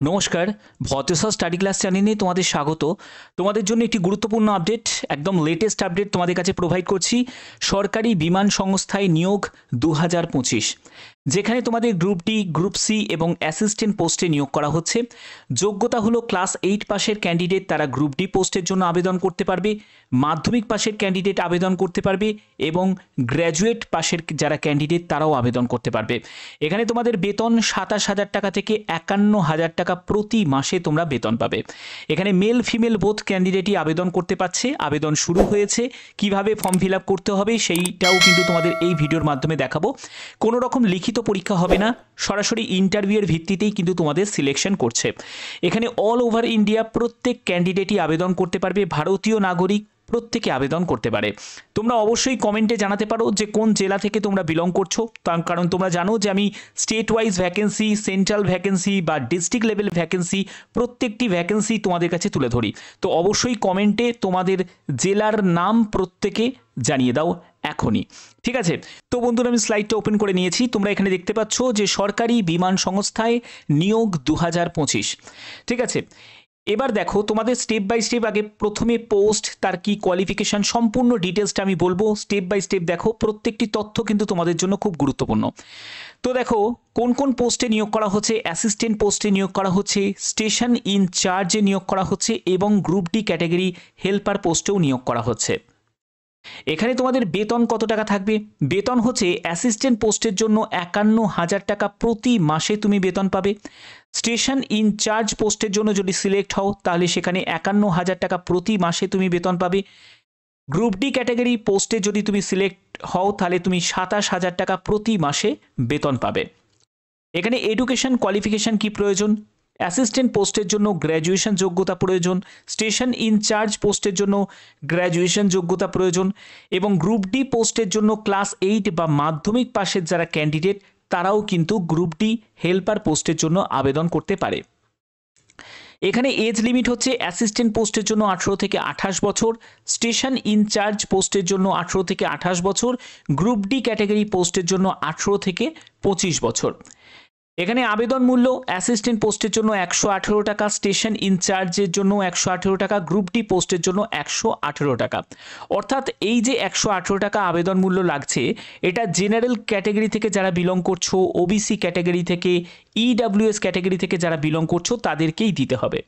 নমস্কার, ভতেশ্বর study class চ্যানেলে তোমাদের স্বাগত। তোমাদের জন্য একটি গুরুত্বপূর্ণ আপডেট, একদম লেটেস্ট আপডেট তোমাদের কাছে প্রোভাইড করছি। সরকারি বিমান সংস্থায় নিয়োগ 2025, যেখানে তোমাদের গ্রুপ ডি, গ্রুপ সি এবং অ্যাসিস্ট্যান্ট পোস্টে নিয়োগ করা হচ্ছে। যোগ্যতা হলো ক্লাস 8 পাশের ক্যান্ডিডেট তারা গ্রুপ ডি পোস্টের জন্য আবেদন করতে পারবে, মাধ্যমিক পাশের ক্যান্ডিডেট আবেদন করতে পারবে এবং গ্র্যাজুয়েট পাশের যারা ক্যান্ডিডেট তারাও আবেদন করতে পারবে। এখানে তোমাদের বেতন 27,000 টাকা থেকে 51,000 টাকা প্রতি মাসে তোমরা বেতন পাবে। এখানে মেল ফিমেল বোথ ক্যান্ডিডেটই আবেদন করতে পারছে। আবেদন শুরু হয়েছে, কিভাবে ফর্ম ফিল আপ করতে হবে সেইটাও কিন্তু তোমাদের এই ভিডিওর মাধ্যমে দেখাবো। কোনো রকম লিখিত পরীক্ষা হবে না, সরাসরি ইন্টারভিউয়ের ভিত্তিতেই কিন্তু তোমাদের সিলেকশন করছে। এখানে অল ওভার ইন্ডিয়া প্রত্যেক ক্যান্ডিডেটই আবেদন করতে পারবে, ভারতীয় নাগরিক প্রত্যেকে আবেদন করতে পারে। তোমরা অবশ্যই কমেন্টে জানাতে পারো যে কোন জেলা থেকে তোমরা বিলং করছো, তার কারণ তোমরা জানো যে আমি state wise vacancy, central vacancy বা ডিস্ট্রিক্ট লেভেল ভ্যাকেন্সি প্রত্যেকটি ভ্যাকেন্সি তোমাদের কাছে তুলে ধরি। তো অবশ্যই কমেন্টে তোমাদের জেলার নাম প্রত্যেকে জানিয়ে দাও এখনই, ঠিক আছে? তো বন্ধুরা, আমি স্লাইডটা ওপেন করে নিয়েছি। তোমরা এখানে দেখতে পাচ্ছ যে সরকারি বিমান সংস্থায় নিয়োগ 2025, ঠিক আছে। এবার দেখো তোমাদের স্টেপ বাই স্টেপ, আগে প্রথমে পোস্ট, তার কি কোয়ালিফিকেশন, সম্পূর্ণ ডিটেলসটা আমি বলবো। স্টেপ বাই স্টেপ দেখো, প্রত্যেকটি তথ্য কিন্তু তোমাদের জন্য খুব গুরুত্বপূর্ণ। তো দেখো কোন কোন পোস্টে নিয়োগ করা হচ্ছে। অ্যাসিস্ট্যান্ট পোস্টে নিয়োগ করা হচ্ছে, স্টেশন ইনচার্জে নিয়োগ করা হচ্ছে এবং গ্রুপ ডি ক্যাটাগরি হেল্পার পোস্টেও নিয়োগ করা হচ্ছে। এখানে তোমাদের বেতন কত টাকা থাকবে? বেতন হচ্ছে অ্যাসিস্ট্যান্ট পোস্টের জন্য 51,000 টাকা প্রতি মাসে তুমি বেতন পাবে। স্টেশন ইনচার্জ পোস্টের জন্য যদি সিলেক্ট হও তাহলে সেখানে 51,000 টাকা প্রতি মাসে তুমি বেতন পাবে। গ্রুপ ডি ক্যাটাগরি পোস্টে যদি তুমি সিলেক্ট হও তাহলে তুমি 27,000 টাকা প্রতি মাসে বেতন পাবে। এখানে এডুকেশন কোয়ালিফিকেশন কি প্রয়োজন? অ্যাসিস্ট্যান্ট পোস্টের জন্য গ্র্যাজুয়েশন যোগ্যতা প্রয়োজন, স্টেশন ইনচার্জ পোস্টের জন্য গ্র্যাজুয়েশন যোগ্যতা প্রয়োজন এবং গ্রুপ ডি পোস্টের জন্য ক্লাস 8 বা মাধ্যমিক পাশের যারা ক্যান্ডিডেট তারাও কিন্তু গ্রুপ ডি হেল্পার পোস্টের জন্য আবেদন করতে পারে। এখানে এজ লিমিট হচ্ছে অ্যাসিস্ট্যান্ট পোস্টের জন্য 18 থেকে 28 বছর, স্টেশন ইনচার্জ পোস্টের জন্য 18 থেকে 28 বছর, গ্রুপ ডি ক্যাটাগরি পোস্টের জন্য 18 থেকে 25 বছর। এখানে আবেদন মূল্য অ্যাসিস্ট্যান্ট পোস্টের জন্য 118 টাকা, স্টেশন ইনচার্জের জন্য 118 টাকা, গ্রুপ ডি পোস্টের জন্য 118 টাকা। অর্থাৎ এই যে 118 টাকা আবেদন মূল্য লাগছে, এটা জেনারেল ক্যাটাগরি থেকে যারা বিলং করছো, ওবিসি ক্যাটাগরি থেকে, ইডাব্লিউএস ক্যাটাগরি থেকে যারা বিলং করছো তাদেরকেই দিতে হবে।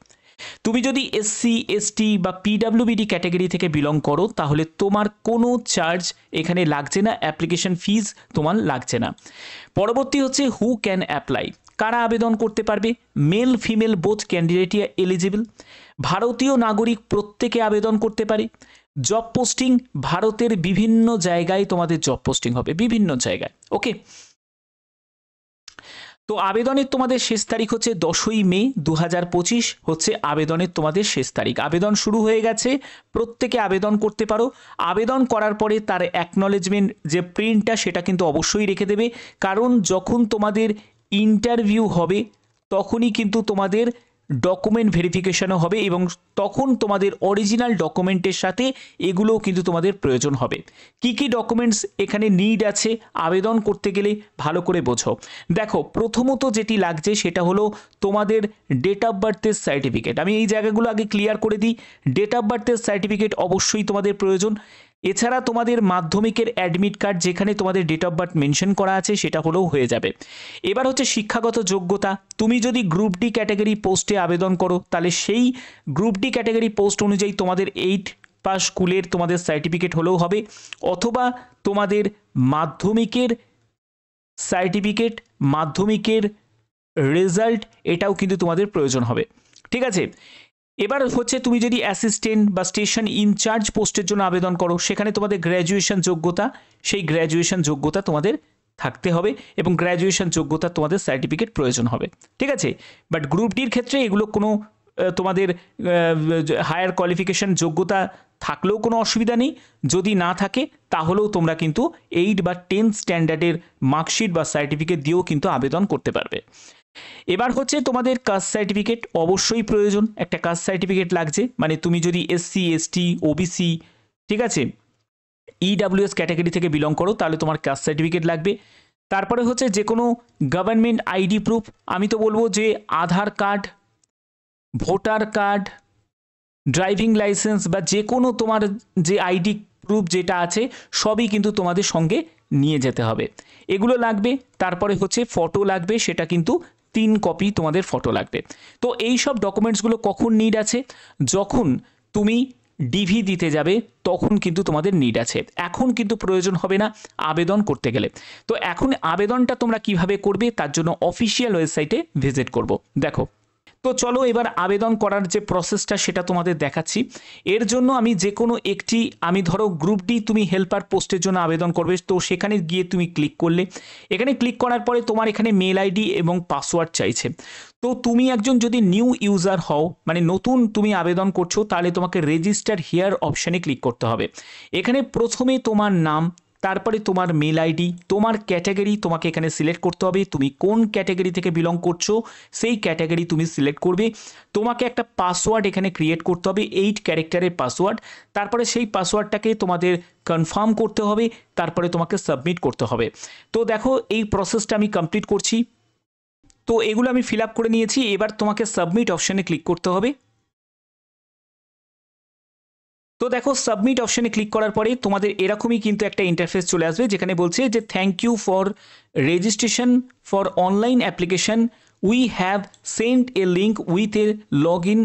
তুমি যদি এসসি, এসটি বা পিডাব্লিউবিডি ক্যাটাগরি থেকে বিলং করো তাহলে তোমার কোনো চার্জ এখানে লাগছে না, অ্যাপ্লিকেশন ফিজ তোমার লাগছে না। পরবর্তী হচ্ছে হু ক্যান অ্যাপ্লাই, কারা আবেদন করতে পারবে? মেল ফিমেল বোথ ক্যান্ডিডেটই এলিজিবল। ভারতীয় নাগরিক প্রত্যেকে আবেদন করতে পারে। জব পোস্টিং, ভারতের বিভিন্ন জায়গায় তোমাদের জব পোস্টিং হবে, বিভিন্ন জায়গায়, ওকে। তো আবেদনের তোমাদের শেষ তারিখ হচ্ছে 10ই মে 2025 হচ্ছে আবেদনের তোমাদের শেষ তারিখ। আবেদন শুরু হয়ে গেছে, প্রত্যেকে আবেদন করতে পারো। আবেদন করার পরে তার অ্যাকনলেজমেন্ট যে প্রিন্টটা সেটা কিন্তু অবশ্যই রেখে দেবে, কারণ যখন তোমাদের ইন্টারভিউ হবে তখনই কিন্তু তোমাদের ডকুমেন্ট ভেরিফিকেশনও হবে এবং তখন তোমাদের অরিজিনাল ডকুমেন্টের সাথে এগুলোও কিন্তু তোমাদের প্রয়োজন হবে। কি কি ডকুমেন্টস এখানে নিড আছে আবেদন করতে গেলে ভালো করে বোঝো। দেখো, প্রথমত যেটি লাগছে সেটা হলো তোমাদের ডেট অফ বার্থের সার্টিফিকেট। আমি এই জায়গাগুলো আগে ক্লিয়ার করে দিই। ডেট অফ বার্থের সার্টিফিকেট অবশ্যই তোমাদের প্রয়োজন। এছাড়া তোমাদের মাধ্যমিকের অ্যাডমিট কার্ড যেখানে তোমাদের ডেট অফ বার্থ মেনশন করা আছে সেটা হলেও হয়ে যাবে। এবার হচ্ছে শিক্ষাগত যোগ্যতা। তুমি যদি গ্রুপ ডি ক্যাটাগরি পোস্টে আবেদন করো তাহলে সেই গ্রুপ ডি ক্যাটাগরি পোস্ট অনুযায়ী তোমাদের 8 পাস স্কুলের তোমাদের সার্টিফিকেট হলেও হবে, অথবা তোমাদের মাধ্যমিকের সার্টিফিকেট, মাধ্যমিকের রেজাল্ট, এটাও কিন্তু তোমাদের প্রয়োজন হবে, ঠিক আছে। এবার হচ্ছে তুমি যদি অ্যাসিস্ট্যান্ট বা স্টেশন ইনচার্জ পোস্টের জন্য আবেদন করো সেখানে তোমাদের গ্র্যাজুয়েশন যোগ্যতা, সেই গ্র্যাজুয়েশন যোগ্যতা তোমাদের থাকতে হবে এবং গ্র্যাজুয়েশন যোগ্যতা তোমাদের সার্টিফিকেট প্রয়োজন হবে, ঠিক আছে। বাট গ্রুপ ডির ক্ষেত্রে এগুলো কোনো তোমাদের হায়ার কোয়ালিফিকেশন যোগ্যতা থাকলেও কোনো অসুবিধা নেই, যদি না থাকে তাহলেও তোমরা কিন্তু 8 বা 10 স্ট্যান্ডার্ডের মার্কশিট বা সার্টিফিকেট দিয়েও কিন্তু আবেদন করতে পারবে। এবার হচ্ছে তোমাদের কাস্ট সার্টিফিকেট অবশ্যই প্রয়োজন, একটা কাস্ট সার্টিফিকেট লাগছে, মানে তুমি যদি এসসি, এসটি, ওবিসি, ঠিক আছে, ইডাব্লিউএস ক্যাটাগরি থেকে বিলং করো তাহলে তোমার কাস্ট সার্টিফিকেট লাগবে। তারপরে হচ্ছে যে কোনো গভর্নমেন্ট আইডি প্রুফ। আমি তো বলবো যে Aadhaar card voter card, driving licence বা যে কোনো তোমার যে আইডি প্রুফ যেটা আছে সবই কিন্তু তোমাদের সঙ্গে নিয়ে যেতে হবে। এগুলো লাগবে। তারপরে হচ্ছে ফটো লাগবে, সেটা কিন্তু 3 কপি তোমাদের ফটো লাগবে। তো এই সব ডকুমেন্টসগুলো কখন নিড আছে? যখন তুমি ডিভি দিতে যাবে তখন কিন্তু তোমাদের নিড আছে। এখন কিন্তু প্রয়োজন হবে না আবেদন করতে গেলে। তো এখন আবেদনটা তোমরা কিভাবে করবে তার জন্য অফিসিয়াল ওয়েবসাইটে ভিজিট করব। দেখো, তো চলো এবার আবেদন করার যে প্রসেসটা সেটা তোমাদের দেখাচ্ছি। এর জন্য আমি যে কোনো একটি, আমি ধরো গ্রুপ ডি তুমি হেল্পার পোস্টের জন্য আবেদন করবে, তো সেখানে গিয়ে তুমি ক্লিক করলে, এখানে ক্লিক করার পরে তোমার এখানে মেল আইডি এবং পাসওয়ার্ড চাইছে। তো তুমি একজন যদি নিউ ইউজার হও, মানে নতুন তুমি আবেদন করছো, তাহলে তোমাকে রেজিস্টার হিয়ার অপশানে ক্লিক করতে হবে। এখানে প্রথমে তোমার নাম, তারপরে তোমার মেল আইডি, তোমার ক্যাটাগরি তোমাকে এখানে সিলেক্ট করতে হবে। তুমি কোন ক্যাটাগরি থেকে বিলং করছো সেই ক্যাটাগরি তুমি সিলেক্ট করবে। তোমাকে একটা পাসওয়ার্ড এখানে ক্রিয়েট করতে হবে, 8 ক্যারেক্টারের পাসওয়ার্ড। তারপরে সেই পাসওয়ার্ডটাকে তোমাদের কনফার্ম করতে হবে, তারপরে তোমাকে সাবমিট করতে হবে। তো দেখো এই প্রসেসটা আমি কমপ্লিট করছি। তো এগুলো আমি ফিল আপ করে নিয়েছি। এবার তোমাকে সাবমিট অপশানে ক্লিক করতে হবে। তো দেখো সাবমিট অপশানে ক্লিক করার পরে তোমাদের এরকমই কিন্তু একটা ইন্টারফেস চলে আসবে, যেখানে বলছে যে thank you for registration for online application, we have sent a link with a log in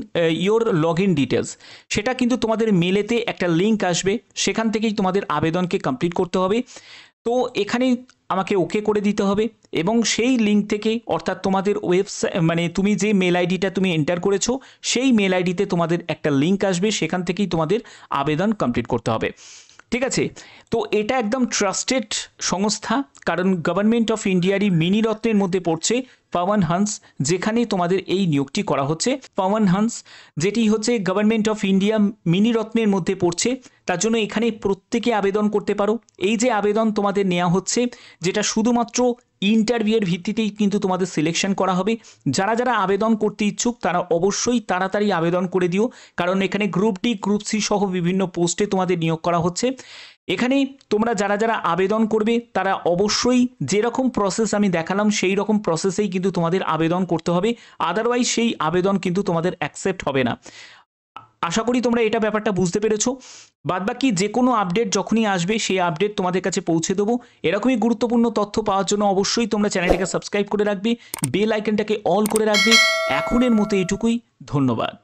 your log in details. সেটা কিন্তু তোমাদের মেলেতে একটা লিঙ্ক আসবে, সেখান থেকেই তোমাদের আবেদনকে কমপ্লিট করতে হবে। তো এখানে আমাকে ওকে করে দিতে হবে এবং সেই লিঙ্ক থেকে, অর্থাৎ তোমাদের ওয়েবসাইট, মানে তুমি যে মেল আইডিটা তুমি এন্টার করেছো সেই মেল আইডিতে তোমাদের একটা লিঙ্ক আসবে, সেখান থেকেই তোমাদের আবেদন কমপ্লিট করতে হবে। ঠিক আছে? তো এটা একদম ট্রাস্টেড সংস্থা, কারণ গভর্নমেন্ট অফ ইন্ডিয়ারই মিনিরত্নের মধ্যে পড়ছে পবন হংস, যেখানে তোমাদের এই নিয়োগটি করা হচ্ছে। পবন হংস যেটি হচ্ছে গভর্নমেন্ট অফ ইন্ডিয়া মিনিরত্নের মধ্যে পড়ছে, তার জন্য এখানে প্রত্যেকে আবেদন করতে পারো। এই যে আবেদন তোমাদের নেওয়া হচ্ছে, যেটা শুধুমাত্র ইন্টারভিউয়ের ভিত্তিতেই কিন্তু তোমাদের সিলেকশন করা হবে। যারা যারা আবেদন করতে ইচ্ছুক তারা অবশ্যই তাড়াতাড়ি আবেদন করে দিও, কারণ এখানে গ্রুপ ডি, গ্রুপ সি সহ বিভিন্ন পোস্টে তোমাদের নিয়োগ করা হচ্ছে। এখানে তোমরা যারা যারা আবেদন করবে তারা অবশ্যই যেরকম প্রসেস আমি দেখালাম সেই রকম প্রসেসেই কিন্তু তোমাদের আবেদন করতে হবে, আদারওয়াইজ সেই আবেদন কিন্তু তোমাদের অ্যাকসেপ্ট হবে না। আশা করি তোমরা এটা ব্যাপারটা বুঝতে পেরেছো। বাদবাকি যে কোনো আপডেট যখনই আসবে সেই আপডেট তোমাদের কাছে পৌঁছে দেবো। এরকমই গুরুত্বপূর্ণ তথ্য পাওয়ার জন্য অবশ্যই তোমরা চ্যানেলটাকে সাবস্ক্রাইব করে রাখবে, বেল আইকনটাকে অল করে রাখবে। এখনের মতো এটুকুই, ধন্যবাদ।